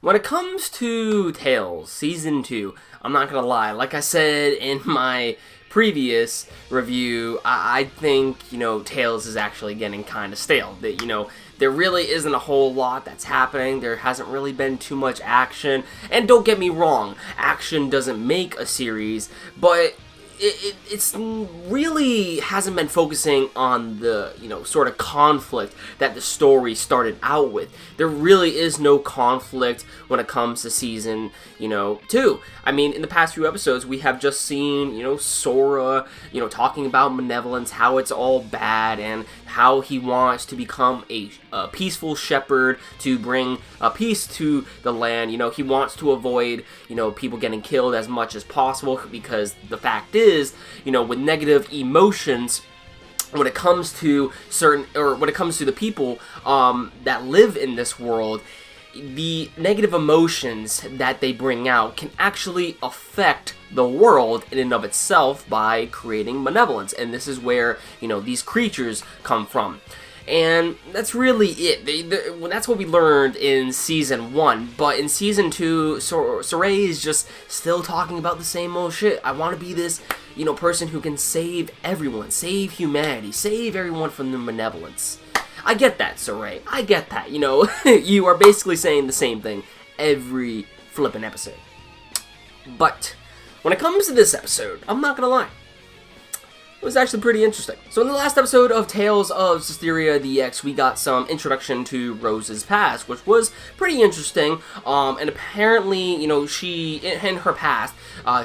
When it comes to Tales Season 2, I'm not gonna lie, like I said in my previous review, I think, Tales is actually getting kind of stale. That, there really isn't a whole lot that's happening. There hasn't really been too much action. And don't get me wrong, action doesn't make a series, but it's really hasn't been focusing on the, sort of conflict that the story started out with. There really is no conflict when it comes to season, 2. I mean, in the past few episodes, we have just seen, Sora, talking about malevolence, how it's all bad, and how he wants to become a peaceful shepherd to bring peace to the land. He wants to avoid, people getting killed as much as possible, because the fact is, with negative emotions, when it comes to the people that live in this world, the negative emotions that they bring out can actually affect the world in and of itself by creating malevolence. And this is where, these creatures come from. And that's really it. That's what we learned in Season 1. But in Season 2, Saray is just still talking about the same old shit. I want to be this, person who can save everyone, save humanity, save everyone from the malevolence. I get that, Saray. I get that. You are basically saying the same thing every flippin' episode. But when it comes to this episode, I'm not gonna lie, it was actually pretty interesting. So in the last episode of Tales of Zestiria DX, we got some introduction to Rose's past, which was pretty interesting. And apparently, she, in her past,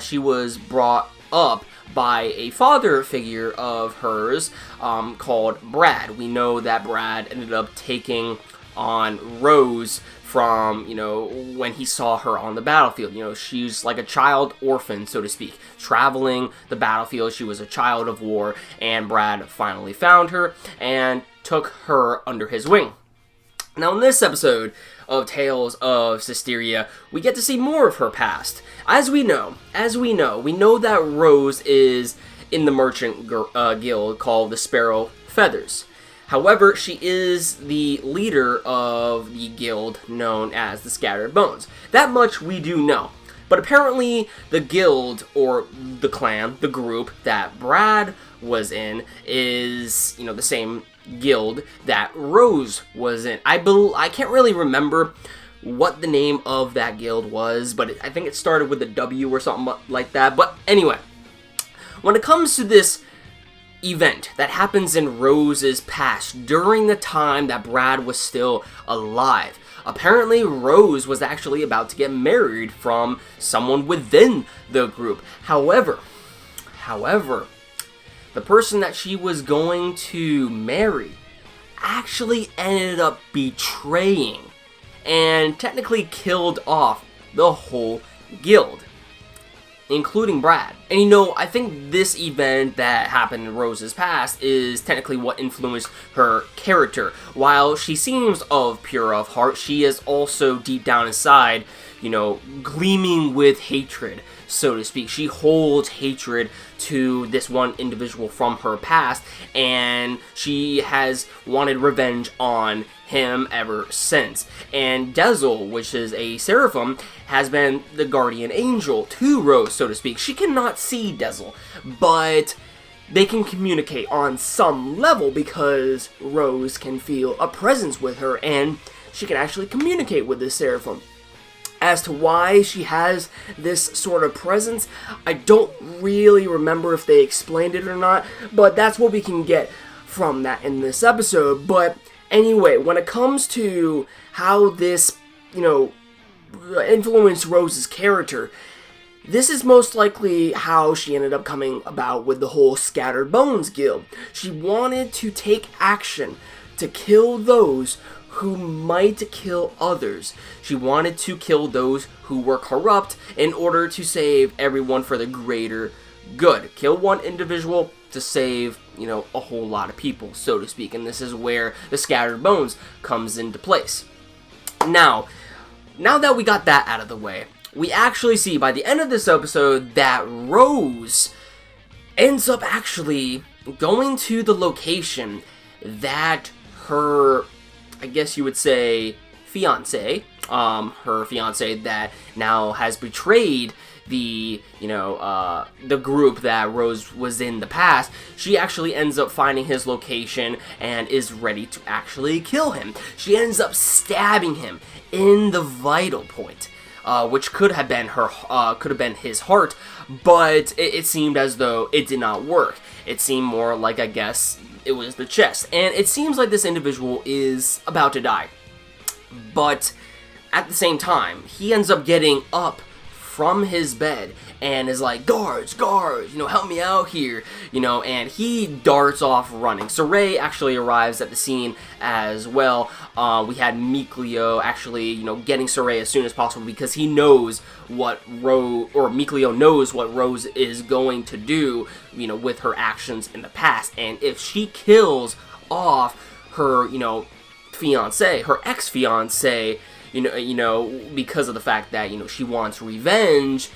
she was brought up by a father figure of hers called Brad. We know that Brad ended up taking on Rose from, when he saw her on the battlefield. She's like a child orphan, so to speak, traveling the battlefield. She was a child of war, and Brad finally found her and took her under his wing. Now, in this episode of Tales of Zestiria, we get to see more of her past. As we know that Rose is in the merchant guild called the Sparrow Feathers. However, she is the leader of the guild known as the Scattered Bones. That much we do know. But apparently, the guild, or the clan, the group that Brad was in, is, the same guild that Rose was in. I can't really remember what the name of that guild was, but I think it started with a W or something like that. But anyway, when it comes to this event that happens in Rose's past during the time that Brad was still alive, apparently Rose was actually about to get married from someone within the group. However, the person that she was going to marry actually ended up betraying and technically killed off the whole guild, including Brad. And I think this event that happened in Rose's past is technically what influenced her character. While she seems of pure of heart, she is also deep down inside, gleaming with hatred, so to speak. She holds hatred to this one individual from her past, and she has wanted revenge on him ever since. And Dezel, which is a seraphim, has been the guardian angel to Rose, so to speak. She cannot see Dezel, but they can communicate on some level because Rose can feel a presence with her, and she can actually communicate with this seraphim. As to why she has this sort of presence, I don't really remember if they explained it or not, but that's what we can get from that in this episode. But anyway, when it comes to how this, influenced Rose's character, this is most likely how she ended up coming about with the whole Scattered Bones Guild. She wanted to take action to kill those who might kill others. She wanted to kill those who were corrupt in order to save everyone for the greater good. Kill one individual to save, a whole lot of people, so to speak. And this is where the Scattered Bones comes into place. Now that we got that out of the way, we actually see by the end of this episode that Rose ends up actually going to the location that her, I guess you would say, fiance her fiance that now has betrayed the the group that Rose was in the past. She actually ends up finding his location and is ready to actually kill him. She ends up stabbing him in the vital point, which could have been his heart, but it seemed as though it did not work. It seemed more like, I guess, it was the chest, and it seems like this individual is about to die. But at the same time, he ends up getting up from his bed and is like, guards, help me out here, and he darts off running. Saray actually arrives at the scene as well. We had Mikleo actually, getting Saray as soon as possible because he knows what Mikleo knows what Rose is going to do, with her actions in the past. And if she kills off her, fiance, her ex-fiance, because of the fact that, she wants revenge,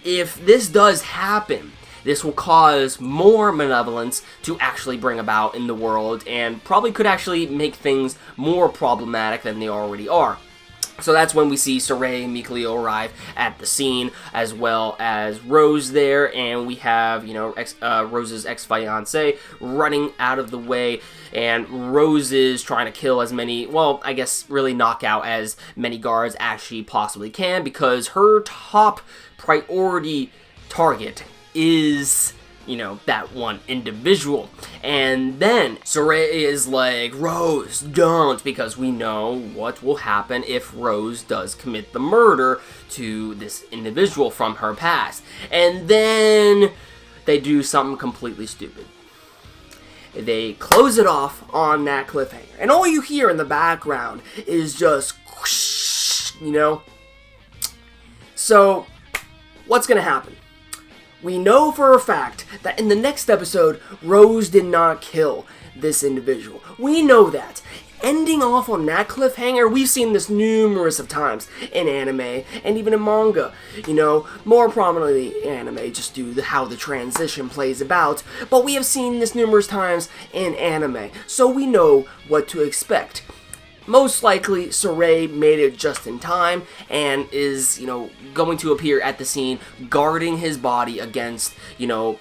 if this does happen, this will cause more malevolence to actually bring about in the world and probably could actually make things more problematic than they already are. So that's when we see Saray and Mikleo arrive at the scene, as well as Rose there, and we have, Rose's ex-fiance running out of the way, and Rose is trying to kill as many, well, I guess really knock out as many guards as she possibly can, because her top priority target is, that one individual. And then Saray is like, Rose, don't, because we know what will happen if Rose does commit the murder to this individual from her past. And then they do something completely stupid. They close it off on that cliffhanger. And all you hear in the background is just whoosh, So, what's gonna happen? We know for a fact that in the next episode, Rose did not kill this individual. We know that. Ending off on that cliffhanger, we've seen this numerous of times in anime and even in manga. More prominently in anime, just due to how the transition plays about. But we have seen this numerous times in anime, so we know what to expect. Most likely, Saray made it just in time and is, going to appear at the scene guarding his body against, the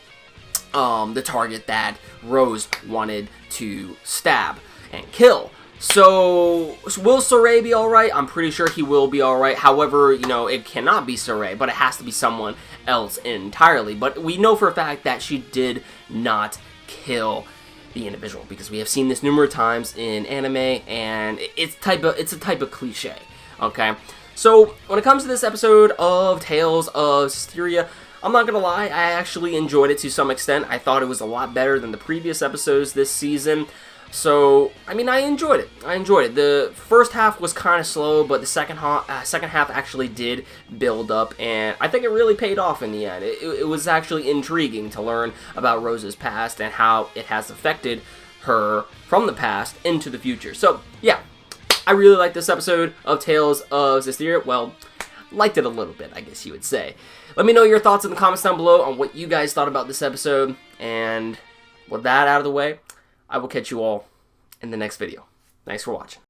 target that Rose wanted to stab and kill. So, will Saray be alright? I'm pretty sure he will be alright. However, it cannot be Saray, but it has to be someone else entirely. But we know for a fact that she did not kill the individual, because we have seen this numerous times in anime, and it's a type of cliche. Okay, so when it comes to this episode of Tales of Zestiria, I'm not gonna lie, I actually enjoyed it to some extent. I thought it was a lot better than the previous episodes this season. So, I enjoyed it. The first half was kind of slow, but the second half actually did build up, and I think it really paid off in the end. It was actually intriguing to learn about Rose's past and how it has affected her from the past into the future. So, yeah, I really liked this episode of Tales of Zestiria. Well, liked it a little bit, I guess you would say. Let me know your thoughts in the comments down below on what you guys thought about this episode, and with that out of the way, I will catch you all in the next video. Thanks for watching.